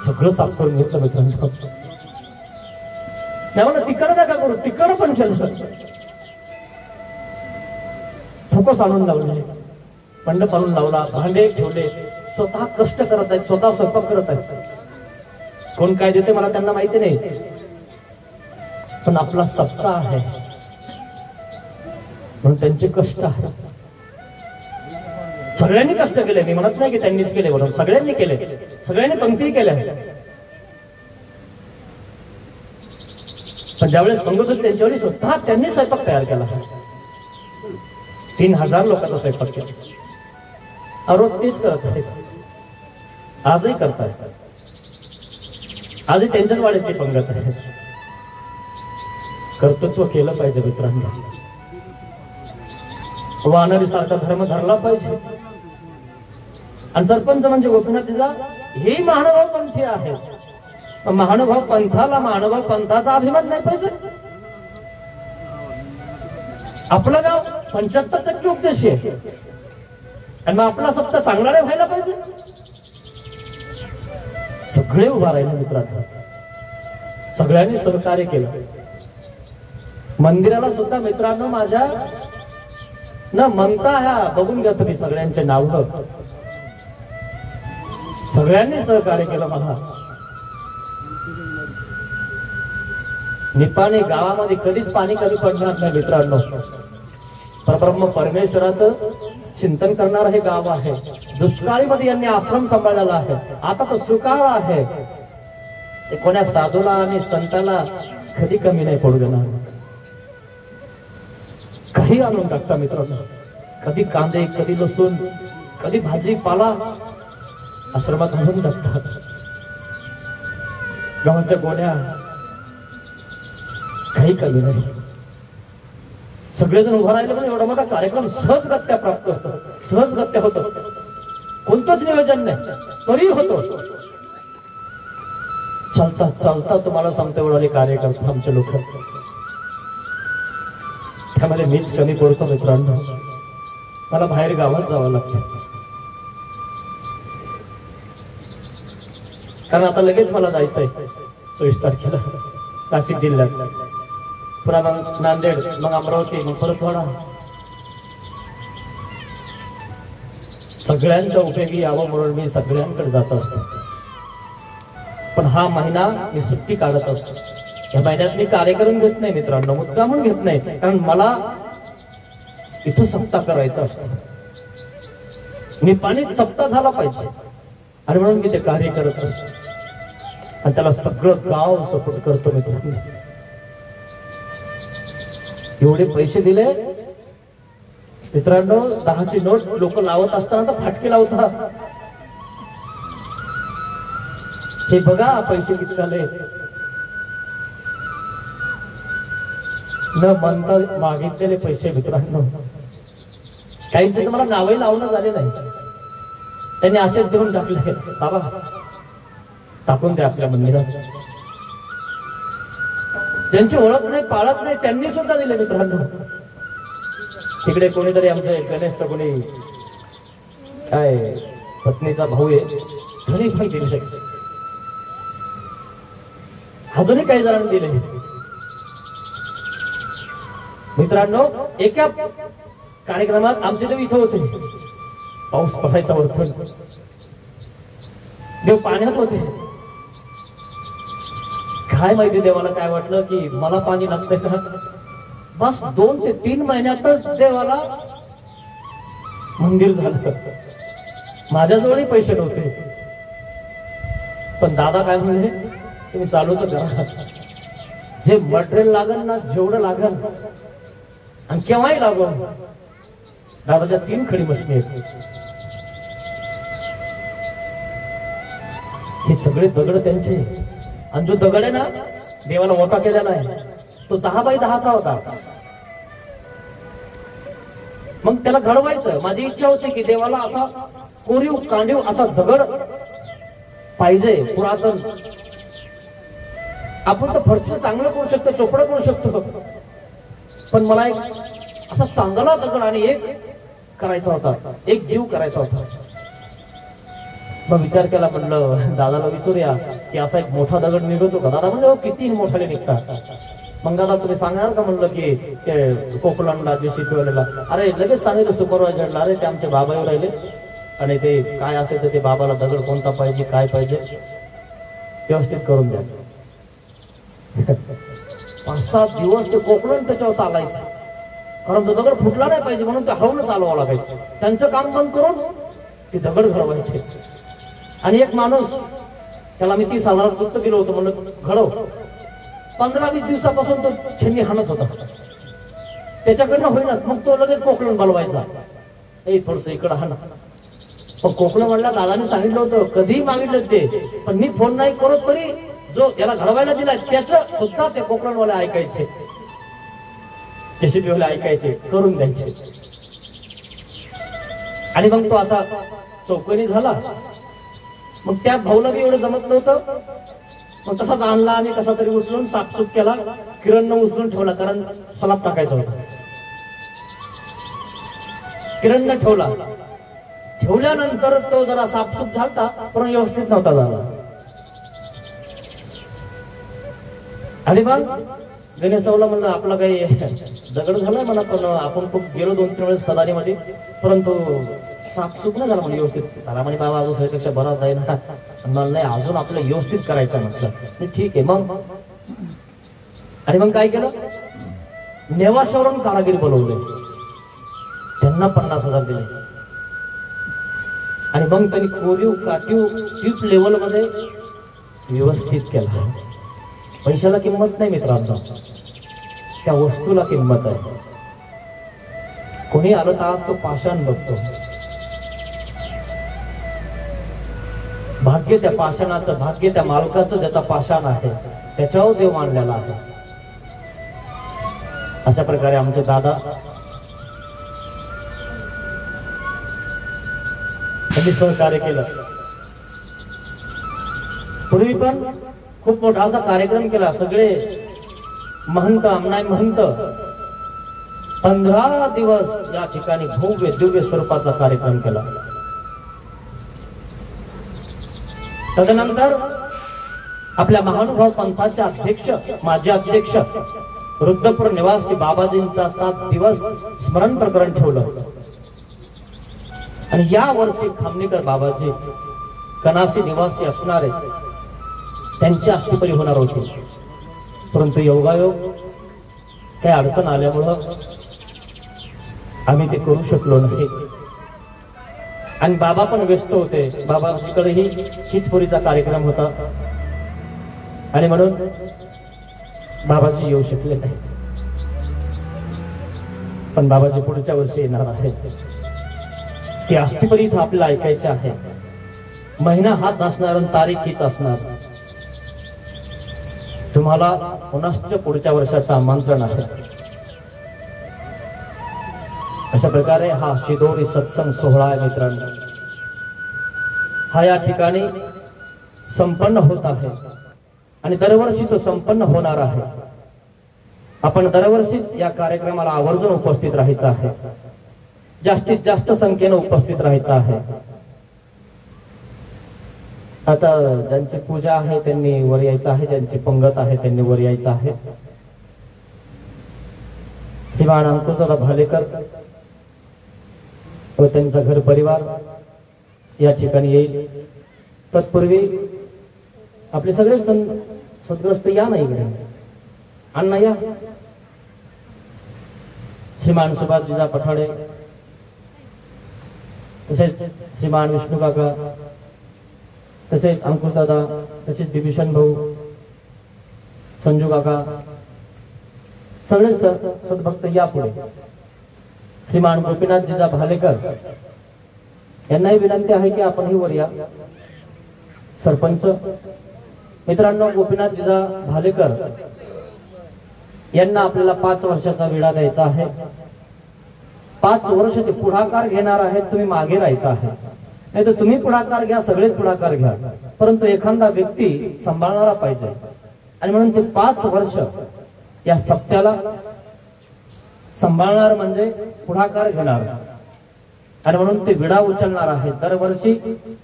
Speaker 1: सगळं साफ करून घेतलं मित्रांनो. नाही म्हणा तिकडं नका करू, तिकडं पण केलं. ठोकस आणून लावले, मंडप आणून लावला, भांडे ठेवले. स्वतः कष्ट करत आहेत, स्वतः स्वयंपाक करत आहेत. कोण काय देते मला त्यांना माहिती नाही, पण आपला सत्ता आहे म्हणून त्यांचे कष्ट आहे. सगळ्यांनी कष्ट केले, मी म्हणत नाही की त्यांनीच केले म्हणून, सगळ्यांनी केले, सगळ्यांनी पंक्ती केल्या. पण ज्यावेळेस पंगत होती त्यांच्यावेळी स्वतः त्यांनी स्वयंपाक तयार केला. 3000 लोकांचा स्वयंपाक केला. रोज तेच करत आहेत, आजही करतात. आजही त्यांच्याच वाड्याची पंगत आहे. कर्तृत्व केलं पाहिजे मित्रांनो, वानरी सारखा धर्म धरला पाहिजे. आणि सरपंच म्हणजे गोपीनाथचा हे महानुभाव पंथी आहे. महानुभाव पंथाला, महानुभाव पंथाचा अभिमान नाही पाहिजे. आपलं गाव 75% उपदेशी आहे आणि मग आपला सप्ताह चांगला नाही व्हायला पाहिजे. सगळे उभा राहिले मित्रांनो, सगळ्यांनी सहकार्य केलं. मंदिराला सुद्धा मित्रांनो माझ्या न म्हणता ह्या बघून घ्या तुम्ही सगळ्यांचे नाव, सगळ्यांनी सहकार्य केलं मला. निपाणी गावामध्ये कधीच पाणी कमी पडणार नाही मित्रांनो. परब्रह्म परमेश्वराचं चिंतन करणार हे गाव आहे. दुष्काळीमध्ये यांनी आश्रम सांभाळलेला आहे. आता तो सुकाळ आहे, ते कोण्या साधूला आणि संताला कधी कमी नाही पडू देणार. काही आणून टाकता मित्रांनो, कधी कांदे, कधी लसूण, कधी भाजी पाला आश्रमात आणून टाकतात. गावाच्या गोण्या काही कमी नाही. सगळेजण उभा राहिले पण एवढा मोठा कार्यक्रम सहजगत्या प्राप्त होतो, सहजगत्या होतो. कोणतंच नियोजन नाही तरी होतो. चालता चालता तुम्हाला सांगतो एवढे कार्य करतात आमचे लोक. त्यामध्ये मीच कमी पडतो मित्रांनो. मला बाहेर गावात जावं लागतं, कारण आता लगेच मला जायचंय 24 तारखेला नाशिक जिल्ह्यात, पुन्हा मग नांदेड, मग अमरावती, मग परतवाडा. सगळ्यांच्या उपयोगी यावं म्हणून मी सगळ्यांकडे जात असतो. पण हा महिना मी सुट्टी काढत असतो. या महिन्यात मी कार्यक्रम घेत नाही मित्रांनो, मुद्दामून घेत नाही, कारण मला इथं सप्ताह करायचा असतो. निपाणीत सप्ताह झाला पाहिजे आणि म्हणून मी ते कार्य करत असतो. आणि त्याला सगळं गाव सपोर्ट करतो मित्रांनो. एवढे पैसे दिले मित्रांनो, 10ची नोट लोक लावत असताना तर फाटके लावतात. हे बघा पैसे किती आले, न म्हणता मागितलेले पैसे मित्रांनो. काहींचे तर मला नावही लावणं झाले नाही, त्यांनी असेच देऊन टाकले. बाबा टाकून द्या आपल्या मंदिरात. त्यांची ओळख नाही, पाळत नाही, त्यांनी सुद्धा दिले मित्रांनो. तिकडे कोणीतरी आमचे गणेशचा कोणी काय पत्नीचा भाऊ आहे, त्यांनी पण दिले. अजूनही काही जणांनी दिले मित्रांनो. एका कार्यक्रमात आमचे देव इथं होते, पाऊस पडायचा वरतून, देव पाण्यात होते. काय माहिती देवाला काय वाटलं की मला पाणी लागतंय का. बस 2 ते 3 महिन्यातच देवाला मंदिर झालं. माझ्याजवळही पैसे नव्हते, पण दादा काय म्हणले, तुम्ही चालू तर करा, जे मटेरियल लागल ना, जेवढं लागल आणि केव्हाही लागो. दादाच्या 3 खडी मशीन आहेत. हे सगळे दगड त्यांचे. आणि जो दगड आहे ना देवाला मोठा केलेला आहे, तो 10 बाय 10चा होता. मग त्याला घडवायचं. माझी इच्छा होती की देवाला असा कोरीव कांडीव असा दगड पाहिजे पुरातन. आपण तर फरचं चांगलं करू शकतो, चोपडं करू शकतो, पण मला एक असा चांगला दगड आणि एक करायचा होता, एक जीव करायचा होता. मग विचार केला, म्हणलं दादाला विचारूया की असा एक मोठा दगड निघतो का. दादा म्हणलं किती मोठाले निघतात. मग दादा तुम्ही सांगणार का म्हणलं की ते कोकणाला जे शिकवलेला. अरे लगेच सांगितलं सुपरवायझरला, अरे ते आमचे बाबा येऊ राहिले आणि ते काय असेल तर ते बाबाला दगड कोणता पाहिजे, काय पाहिजे. व्यवस्थित करून द्या. 5-7 दिवस ते कोकणून त्याच्यावर चालायचं, कारण तो दगड फुटला नाही पाहिजे म्हणून ते हळून चालवावं लागायचं. त्यांचं काम बंद करून ते दगड घडवायचे. आणि एक माणूस, त्याला मी 30,000 गुप्त केलं होतं म्हणून घडव, 15-20 दिवसापासून तो छेनी हाणत होता. त्याच्याकडनं होईना, मग तो लगेच कोकणून बोलवायचा, थोडस इकडं हाण. पण कोकण म्हणला, दादाने सांगितलं होतं कधीही मागितलं ते, पण मी फोन नाही करत तरी जो त्याला घडवायला दिलाय त्याचं सुद्धा ते कोकणवाले ऐकायचे, जेसीबीवाले ऐकायचे, करून द्यायचे. आणि मग तो असा चौकणी झाला. मग त्या भाऊला बी एवढं जमत नव्हतं, मग तसाच आणला आणि कसा तरी उचलून साफसूफ केला. किरणनं उचलून ठेवला, कारण सलाप टाकायचा होता. किरणनं ठेवला. ठेवल्यानंतर तो जरा साफसूफ झाला, पण व्यवस्थित नव्हता झाला. आणि मग गणेशरावला म्हणलं, आपला काही दगड झाला म्हणा, पण आपण खूप गेलो 2-3 वेळेस कदानीमध्ये, परंतु साफसूफ नाही झाला म्हणजे व्यवस्थित. चला म्हणे बाबा, अजून सगळ्यापेक्षा बरा जाईल ना. मला नाही, अजून आपलं व्यवस्थित करायचं म्हटलं. ठीक आहे मग. आणि मग काय केलं, नेवाशावरून कारागीर बोलवले, त्यांना 50,000 दिले. आणि मग त्यांनी कोरीव काटीव ट्यूब लेवल मध्ये व्यवस्थित केला. पैशाला किंमत नाही मित्रांनो, त्या वस्तूला किंमत आहे. कोणी आलं तर आज तो पाषाण बघतो. भाग्य त्या पाषाणाचं, भाग्य त्या मालकाचं ज्याचा पाषाण आहे, त्याच्यावर देव मानलेला आहे. अशा प्रकारे आमचे दादा त्यांनी सहकार्य केलं. पूर्वी पण खूप मोठा असा कार्यक्रम केला. सगळे महंत, आमनाय महंत 15 दिवस या ठिकाणी भव्य दिव्य स्वरूपाचा कार्यक्रम केला. तदनंतर आपल्या महानुभाव पंथाचे अध्यक्ष, माजी अध्यक्ष रुद्रपूर निवासी बाबाजींचा 7 दिवस स्मरण प्रकरण ठेवलं. आणि या वर्षी खामणीकर बाबाजी कनासी निवासी असणारे त्यांची अष्टपरी होणार होती, परंतु योगायोग काही अडचण आल्यामुळं आम्ही ते करू शकलो नाही. आणि बाबा पण व्यस्त होते, बाबाजीकडेही हीचपुरीचा कार्यक्रम होता आणि म्हणून बाबाजी येऊ शकले नाही. पण बाबाजी पुढच्या वर्षी येणार आहेत. ती अष्टपरी इथं आपल्याला ऐकायची आहे. महिना हाच असणार आणि तारीख हीच असणार. तुम्हाला पुनश्च पुढच्या वर्षाचं आमंत्रण आहे. अशा प्रकारे हा शिदोरी सत्संग सोहळा आहे मित्रांनो. हा या ठिकाणी संपन्न होत आहे आणि दरवर्षी तो संपन्न होणार आहे. आपण दरवर्षीच या कार्यक्रमाला आवर्जून उपस्थित राहायचं आहे. जास्तीत जास्त संख्येने उपस्थित राहायचं आहे. आता ज्यांची पूजा आहे त्यांनी वर यायचं आहे, ज्यांची पंगत आहे त्यांनी वर यायचं आहे. श्रीमान अंकुशदादा भालेकर व त्यांचा घर परिवार या ठिकाणी येईल. तत्पूर्वी आपले सगळे सद्ग्रस्त या ना इकडे, अण्णा या. श्रीमान सुभाष जिजा पठाडे, तसेच श्रीमान विष्णू काका, तसेच अंकुशदादा, तसेच बिभीषण भाऊ, संजू काका, सगळे सद्भक्त या पुढे. श्रीमान गोपीनाथ जिजा भालेकर यांनाही विनंती आहे की आपणही वर या. सरपंच मित्रांनो, गोपीनाथ जिजा भालेकर यांना आपल्याला 5 वर्षाचा विडा द्यायचा आहे. 5 वर्ष ते पुढाकार घेणार आहेत. तुम्ही मागे राहायचं आहे, नाही तर तुम्ही पुढाकार घ्या, सगळेच पुढाकार घ्या, परंतु एखादा व्यक्ती सांभाळणारा पाहिजे. आणि म्हणून ते 5 वर्ष या सप्त्याला सांभाळणार म्हणजे पुढाकार घेणार. आणि म्हणून ते विडा उचलणार आहे. दरवर्षी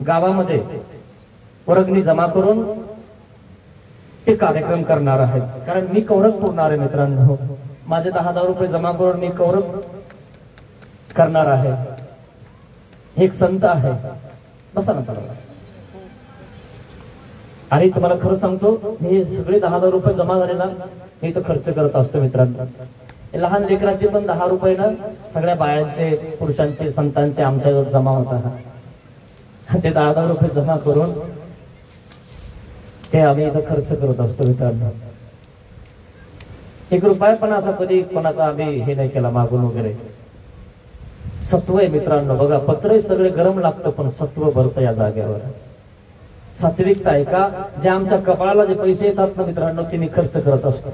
Speaker 1: गावामध्ये वर्गणी जमा करून ते कार्यक्रम करणार आहेत. कारण मी कौरक पुरणार आहे मित्रांनो. माझे 10,000 रुपये जमा करून मी कौरक करणार आहे. एक संत आहे, बसा ना. आणि तुम्हाला खरं सांगतो, हे सगळे 10,000 रुपये जमा झाले ना, मी इथं खर्च करत असतो मित्रांनो. लहान लेकराचे पण 10 रुपये ना सगळ्या बायांचे, पुरुषांचे, संतांचे आमच्यावर जमा होतात. ते 10,000 रुपये जमा करून ते आम्ही इथं खर्च करत असतो मित्रांनो. 1 रुपया पण असा कधी कोणाचा आम्ही हे नाही केला मागून वगैरे. सत्व आहे मित्रांनो. बघा, पत्र सगळे गरम लागतं पण सत्व भरतं या जागेवर. सात्विकता आहे का, जे आमच्या कपाळाला जे पैसे येतात ना मित्रांनो, ते मी खर्च करत असतो.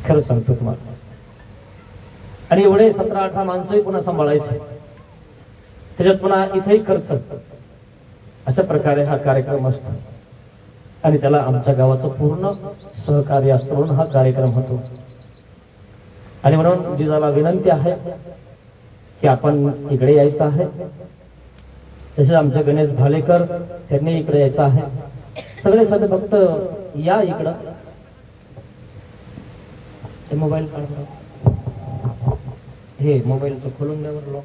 Speaker 1: खरं सांगतो तुम्हाला. आणि एवढे 17-18 माणसंही पुन्हा सांभाळायचे, त्याच्यात पुन्हा इथेही खर्च. अशा प्रकारे हा कार्यक्रम असतो आणि त्याला आमच्या गावाचं पूर्ण सहकार्य असतं म्हणून हा कार्यक्रम होतो. आणि म्हणून जिजाला विनंती आहे की आपण इकडे यायचं आहे. तसेच आमचे गणेश भालेकर त्यांनी इकडे यायचं आहे. सगळे साधे फक्त या इकडं. हे मोबाईल हे मोबाईलचं खोलून द्यावर लॉक.